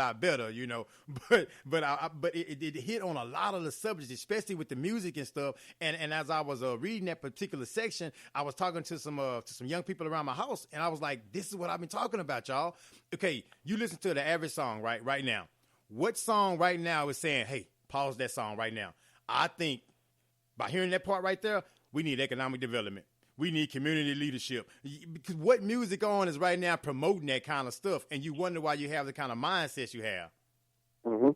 lot better, you know. But it hit on a lot of the subjects, especially with the music and stuff. And as I was reading that particular section, I was talking to some young people around my house, and I was like, "This is what I've been talking about, y'all." Okay, you listen to the average song right now. What song right now is saying, "Hey, pause that song right now"? I think by hearing that part right there, we need economic development. We need community leadership. Because what music on is right now promoting that kind of stuff, and you wonder why you have the kind of mindsets you have. Mm-hmm.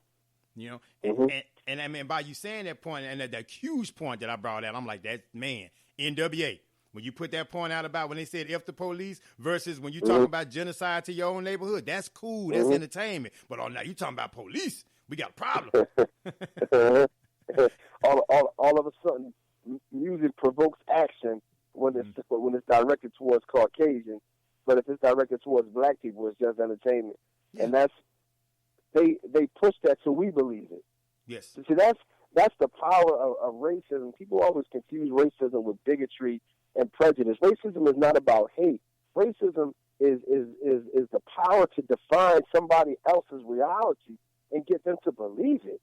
You know, Mm-hmm. and I mean, by you saying that point, and that huge point that I brought out, I'm like, that man, NWA. When you put that point out about when they said F the police versus when you talking about genocide to your own neighborhood, that's cool. That's entertainment. But now you talking about police, we got a problem. all of a sudden, music provokes action when it's directed towards Caucasians, but if it's directed towards black people, it's just entertainment. Yeah. And they push that so we believe it. Yes. See, that's the power of racism. People always confuse racism with bigotry and prejudice. Racism is not about hate. Racism is the power to define somebody else's reality and get them to believe it.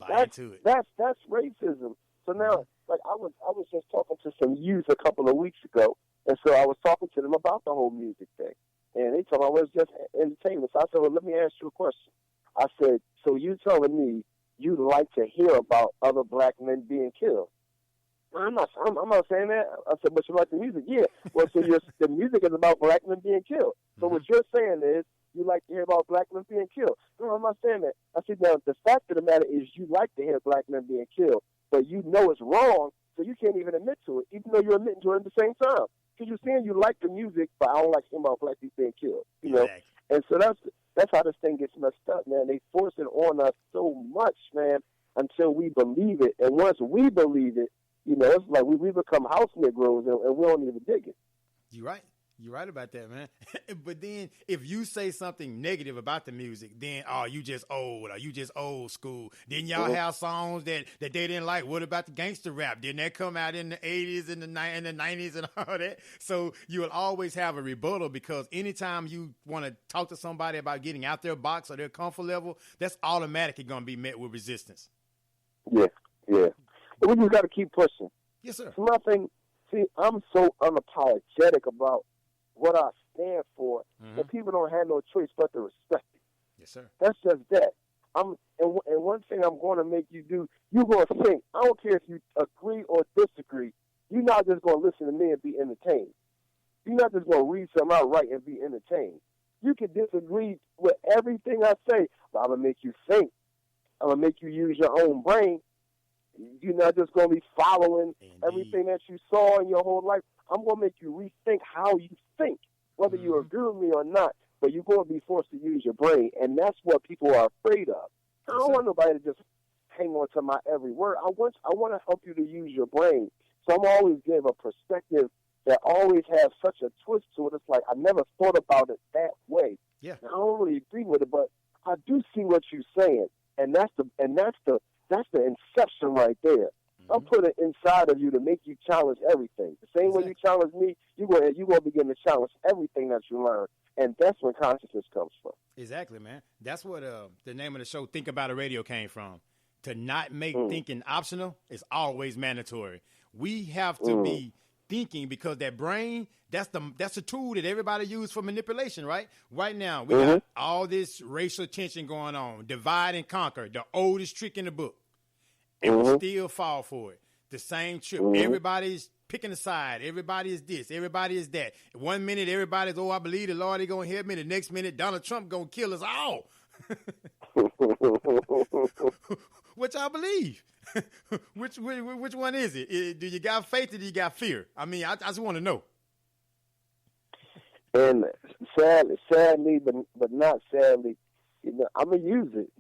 Into it. That's racism. So now, like I was just talking to some youth a couple of weeks ago, and so I was talking to them about the whole music thing, and they told me it was just entertainment. So I said, well, let me ask you a question. I said, so you telling me you like to hear about other black men being killed? I'm not saying that. I said, but you like the music? Yeah. Well, so the music is about black men being killed. So what you're saying is you like to hear about black men being killed. No, I'm not saying that. I said, now, the fact of the matter is you like to hear black men being killed, but you know it's wrong, so you can't even admit to it, even though you're admitting to it at the same time. Because you're saying you like the music, but I don't like hearing about black people being killed. You know? Exactly. And so that's how this thing gets messed up, man. They force it on us so much, man, until we believe it. And once we believe it, you know, it's like we become house Negroes, and we don't even dig it. You're right. You're right about that, man. But then if you say something negative about the music, then, oh, you just old, or you just old school. Then y'all have songs that they didn't like. What about the gangster rap? Didn't that come out in the 80s and the 90s and all that? So you will always have a rebuttal, because anytime you want to talk to somebody about getting out their box or their comfort level, that's automatically going to be met with resistance. Yeah. But we just got to keep pushing. Yes, sir. My thing, see, I'm so unapologetic about what I stand for, that people don't have no choice but to respect it. Yes, sir. That's just that. And one thing I'm going to make you do, you're going to think. I don't care if you agree or disagree. You're not just going to listen to me and be entertained. You're not just going to read something out right and be entertained. You can disagree with everything I say, but I'm going to make you think. I'm going to make you use your own brain. You're not just going to be following everything that you saw in your whole life. I'm going to make you rethink how you think, whether you agree with me or not, but you're going to be forced to use your brain, and that's what people are afraid of. I don't want nobody to just hang on to my every word. I want to help you to use your brain. So I'm always give a perspective that always has such a twist to it. It's like I never thought about it that way. Yeah. And I don't really agree with it, but I do see what you're saying, and that's the inception right there. I'm putting inside of you to make you challenge everything. The same way you challenge me, you're going to begin to challenge everything that you learn. And that's where consciousness comes from. Exactly, man. That's what the name of the show, Think About a Radio, came from. To not make thinking optional is always mandatory. We have to be thinking, because that brain, that's the tool that everybody uses for manipulation, right? Right now, we got all this racial tension going on, divide and conquer, the oldest trick in the book. And we still fall for it. The same trip. Everybody's picking a side. Everybody is this. Everybody is that. 1 minute, everybody's, I believe the Lord is going to help me. The next minute, Donald Trump going to kill us all. Which I believe. Which one is it? Do you got faith or do you got fear? I mean, I just want to know. And sadly, but not sadly, I'm going to use it.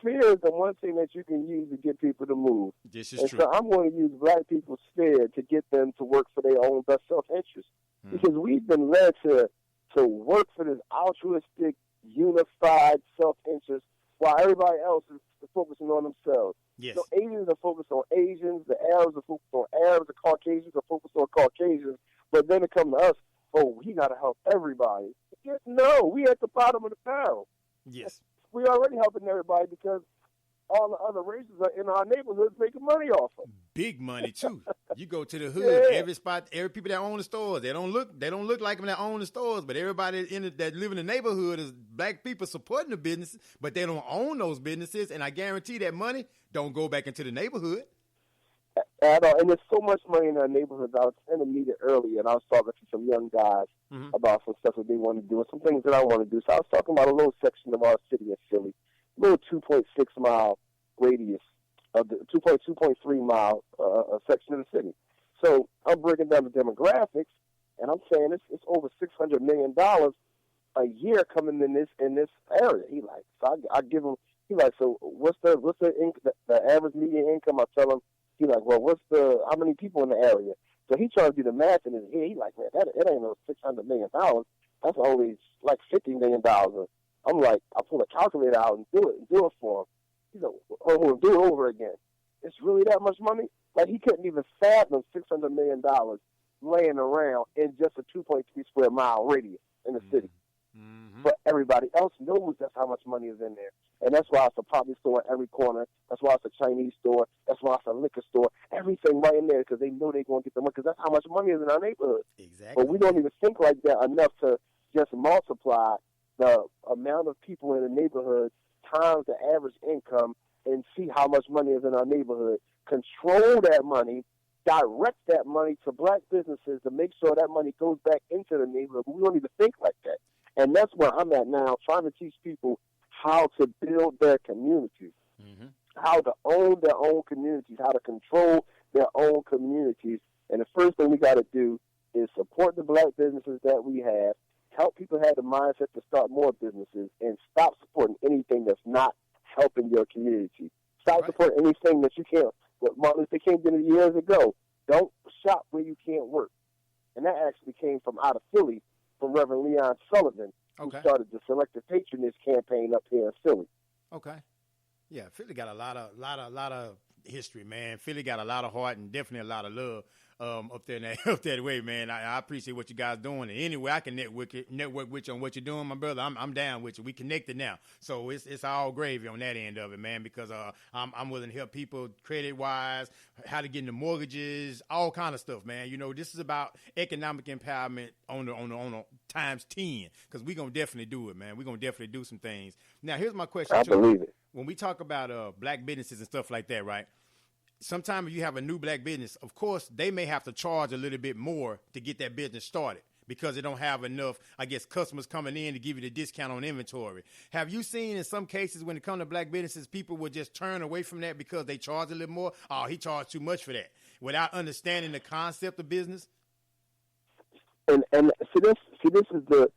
Fear is the one thing that you can use to get people to move. This is true. So I'm going to use black people's fear to get them to work for their own best self-interest. Because we've been led to work for this altruistic, unified self-interest, while everybody else is focusing on themselves. Yes. So Asians are focused on Asians, the Arabs are focused on Arabs, the Caucasians are focused on Caucasians, but then it comes to us, we got to help everybody. No, we at the bottom of the barrel. Yes. We already helping everybody because all the other races are in our neighborhoods making money off of. Big money too. You go to the hood, Yeah. every spot, every people that own the stores. They don't look like them that own the stores, but everybody that live in the neighborhood is black people supporting the businesses, but they don't own those businesses. And I guarantee that money don't go back into the neighborhood. At all. And there's so much money in our neighborhoods. I was in a meeting earlier, and I was talking to some young guys about some stuff that they want to do and some things that I want to do. So I was talking about a little section of our city in Philly, a little 2.6 mile radius of the 2.3 mile section of the city. So I'm breaking down the demographics, and I'm saying it's over $600 million a year coming in this area. He like, so I give him. He like, so what's the average median income? I tell him. He like, well, how many people in the area? So he trying to do the math in his head. He like, man, it ain't no $600 million. That's only like $50 million. I'm like, I pull a calculator out and do it for him. He's like, oh, do it over again. It's really that much money? Like, he couldn't even fathom $600 million laying around in just a 2.3 square mile radius in the city. Mm-hmm. But everybody else knows that's how much money is in there. And that's why it's a property store in every corner. That's why it's a Chinese store. That's why it's a liquor store. Everything right in there because they know they're going to get the money because that's how much money is in our neighborhood. Exactly. But we don't even think like that enough to just multiply the amount of people in the neighborhood times the average income and see how much money is in our neighborhood. Control that money. Direct that money to black businesses to make sure that money goes back into the neighborhood. But we don't even think like that. And that's where I'm at now, trying to teach people how to build their communities, how to own their own communities, how to control their own communities. And the first thing we got to do is support the black businesses that we have, help people have the mindset to start more businesses, and stop supporting anything that's not helping your community. Stop supporting anything that you can't. What Martin Luther King did years ago, don't shop where you can't work. And that actually came from out of Philly, from Reverend Leon Sullivan, who started the Selective Patronage campaign up here in Philly. Okay. Yeah, Philly got a lot of history, man. Philly got a lot of heart and definitely a lot of love up that way, man. I appreciate what you guys doing. And anyway, I can network with you on what you're doing, my brother. I'm down with you. We connected now, so it's all gravy on that end of it, man. Because I'm willing to help people credit wise, how to get into mortgages, all kind of stuff, man. You know, this is about economic empowerment on the times 10. Because we gonna definitely do it, man. We gonna definitely do some things. Now, here's my question. I believe it. When we talk about black businesses and stuff like that, right? Sometimes if you have a new black business, of course, they may have to charge a little bit more to get that business started because they don't have enough, I guess, customers coming in to give you the discount on inventory. Have you seen in some cases when it comes to black businesses, people will just turn away from that because they charge a little more? Oh, he charged too much for that, without understanding the concept of business? And this is the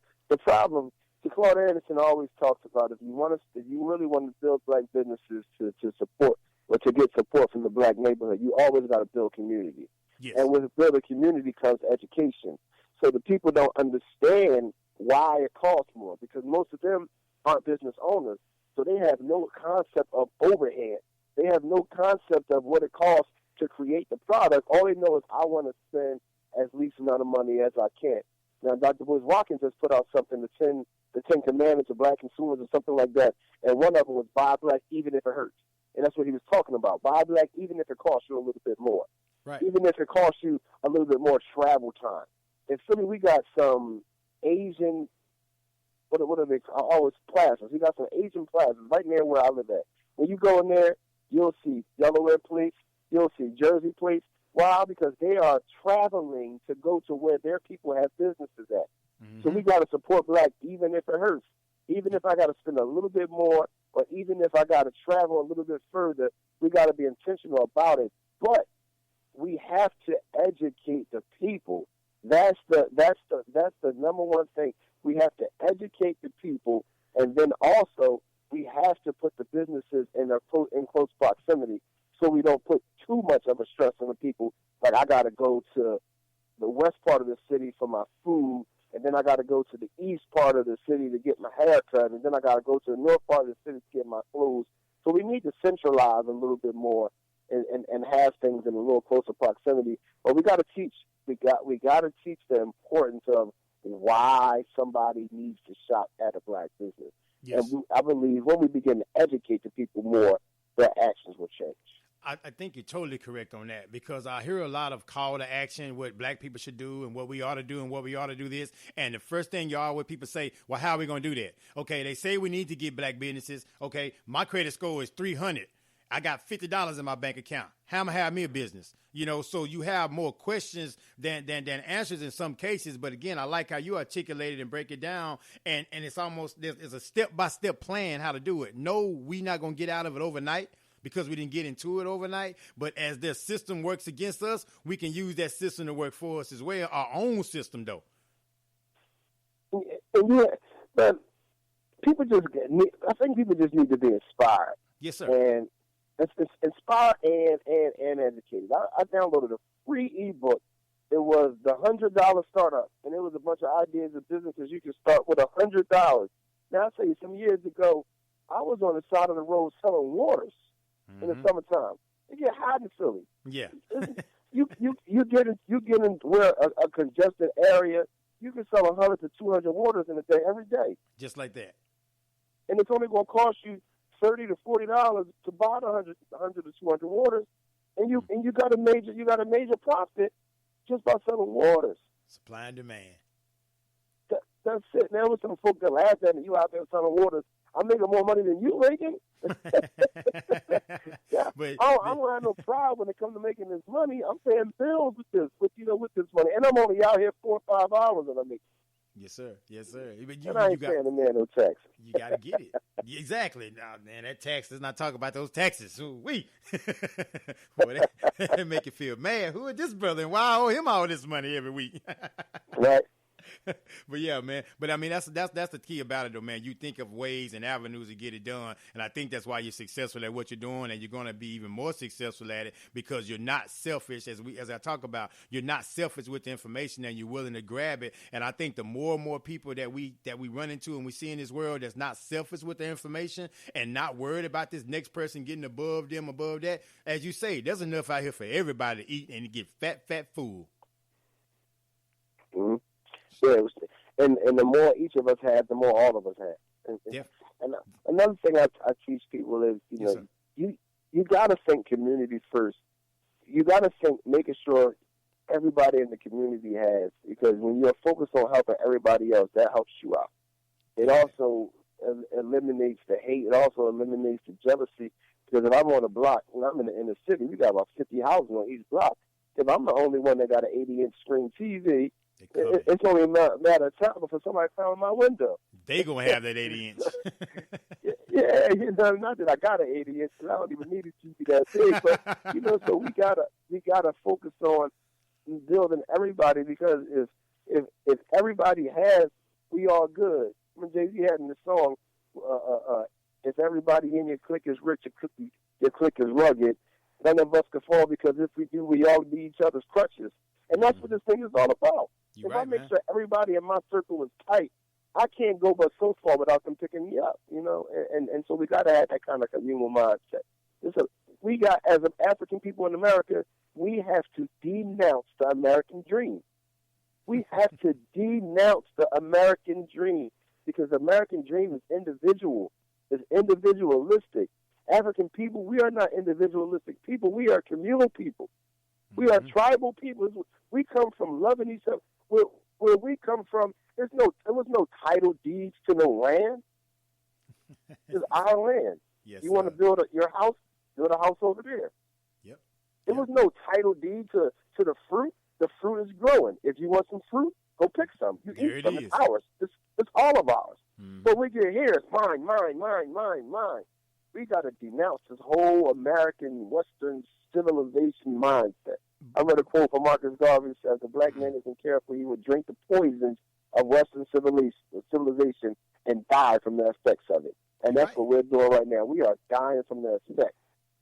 problem. Claude Anderson always talks about if you really want to build black businesses to support or to get support from the black neighborhood, you always got to build community. Yes. And with building community comes education. So the people don't understand why it costs more because most of them aren't business owners. So they have no concept of overhead. They have no concept of what it costs to create the product. All they know is I want to spend as least amount of money as I can. Now, Dr. Boyce Watkins just put out something, the 10 Commandments of Black Consumers or something like that, and one of them was buy black even if it hurts. And that's what he was talking about. Buy black even if it costs you a little bit more. Right. Even if it costs you a little bit more travel time. In Philly, we got some Asian, what are they called? Oh, it's plazas. We got some Asian plazas right near where I live at. When you go in there, you'll see Delaware plates, you'll see Jersey plates. Why? Because they are traveling to go to where their people have businesses at. Mm-hmm. So we got to support black even if it hurts. Even if I got to spend a little bit more, or even if I got to travel a little bit further, we got to be intentional about it. But we have to educate the people. That's the number one thing. We have to educate the people, and then also we have to put the businesses in close proximity, so we don't put too much of a stress on the people. Like I got to go to the west part of the city for my food. And then I got to go to the east part of the city to get my hair cut. And then I got to go to the north part of the city to get my clothes. So we need to centralize a little bit more and have things in a little closer proximity. But we got to teach. We got to teach the importance of why somebody needs to shop at a black business. Yes. I believe when we begin to educate the people more, their actions will change. I think you're totally correct on that, because I hear a lot of call to action, what black people should do and what we ought to do and what we ought to do this. And the first thing what people say, well, how are we going to do that? Okay, they say we need to get black businesses. Okay, my credit score is 300. I got $50 in my bank account. How am I have me a business? So you have more questions than answers in some cases. But again, I like how you articulate it and break it down. And it's almost, there's a step-by-step plan how to do it. No, we're not going to get out of it overnight, because we didn't get into it overnight. But as their system works against us, we can use that system to work for us as well. Our own system, though. But people I think people just need to be inspired. Yes, sir. And it's inspired and educated. I downloaded a free ebook. It was the $100 startup, and it was a bunch of ideas of businesses you can start with $100. Now, I'll tell you, some years ago, I was on the side of the road selling waters. In the summertime, you get hot in Philly. Yeah, you get in where a congested area. You can sell 100 to 200 waters in a day, every day, just like that. And it's only going to cost you $30 to $40 to buy the 100 to 200 waters, and you got a major profit just by selling waters. Supply and demand. That's it. Now, with some folk that laugh at me, you out there selling waters. I'm making more money than you making. Yeah. I don't have no pride when it comes to making this money. I'm paying bills with this money, and I'm only out here 4 or 5 hours that I make. Yes, sir. Yes, sir. And I ain't paying the man no tax. You got to get it. Exactly. Now, man, that tax, let's not talk about those taxes. Boy, that make you feel mad. Who is this brother, and why I owe him all this money every week? Right. But yeah, man. But I mean, that's the key about it, though, man. You think of ways and avenues to get it done, and I think that's why you're successful at what you're doing, and you're going to be even more successful at it because you're not selfish. As I talk about, you're not selfish with the information, and you're willing to grab it. And I think the more and more people that we run into and we see in this world that's not selfish with the information and not worried about this next person getting above them, above that, as you say, there's enough out here for everybody to eat and to get fat full. Mm-hmm. Yeah, and the more each of us had, the more all of us had. And another thing I teach people is, you got to think community first. You got to think making sure everybody in the community has, because when you're focused on helping everybody else, that helps you out. It also eliminates the hate. It also eliminates the jealousy, because if I'm on a block, when I'm in the inner city, we got about 50 houses on each block. If I'm the only one that got an 80-inch screen TV, it's only a matter of time before somebody found my window. They gonna have that 80-inch. Yeah, not that I got an 80-inch, because I don't even need a TV that big. But so we gotta focus on building everybody, because if everybody has, we all good. When Jay-Z had in the song, if everybody in your clique is rich, your clique is rugged. None of us can fall, because if we do, we all be each other's crutches. And that's what this thing is all about. If I make sure everybody in my circle is tight, I can't go but so far without them picking me up, And so we got to have that kind of communal mindset. We got, as African people in America, we have to denounce the American dream. We have to denounce the American dream, because the American dream is individual, is individualistic. African people, we are not individualistic people. We are communal people. We are tribal people. We come from loving each other. Where we come from, there was no title deeds to no land. It's our land. Yes, you want to build your house, build a house over there. Yep. There was no title deed to the fruit. The fruit is growing. If you want some fruit, go pick some. You eat some. It's ours. It's all of ours. But we get here, it's mine, mine, mine, mine, mine. We got to denounce this whole American Western civilization mindset. I read a quote from Marcus Garvey that says, "The black man isn't careful, he would drink the poisons of Western civilization and die from the effects of it." And that's what we're doing right now. We are dying from the effects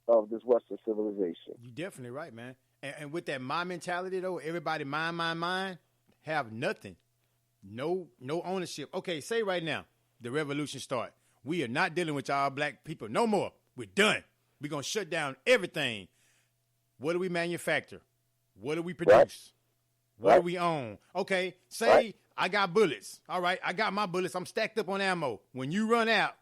of this Western civilization. You're definitely right, man. And with that my mentality, though, everybody mine, have nothing. No ownership. Okay, say right now, the revolution start. We are not dealing with y'all black people no more. We're done. We're going to shut down everything. What do we manufacture? What do we produce? What do we own? Okay, say I got bullets. All right, I got my bullets. I'm stacked up on ammo. When you run out,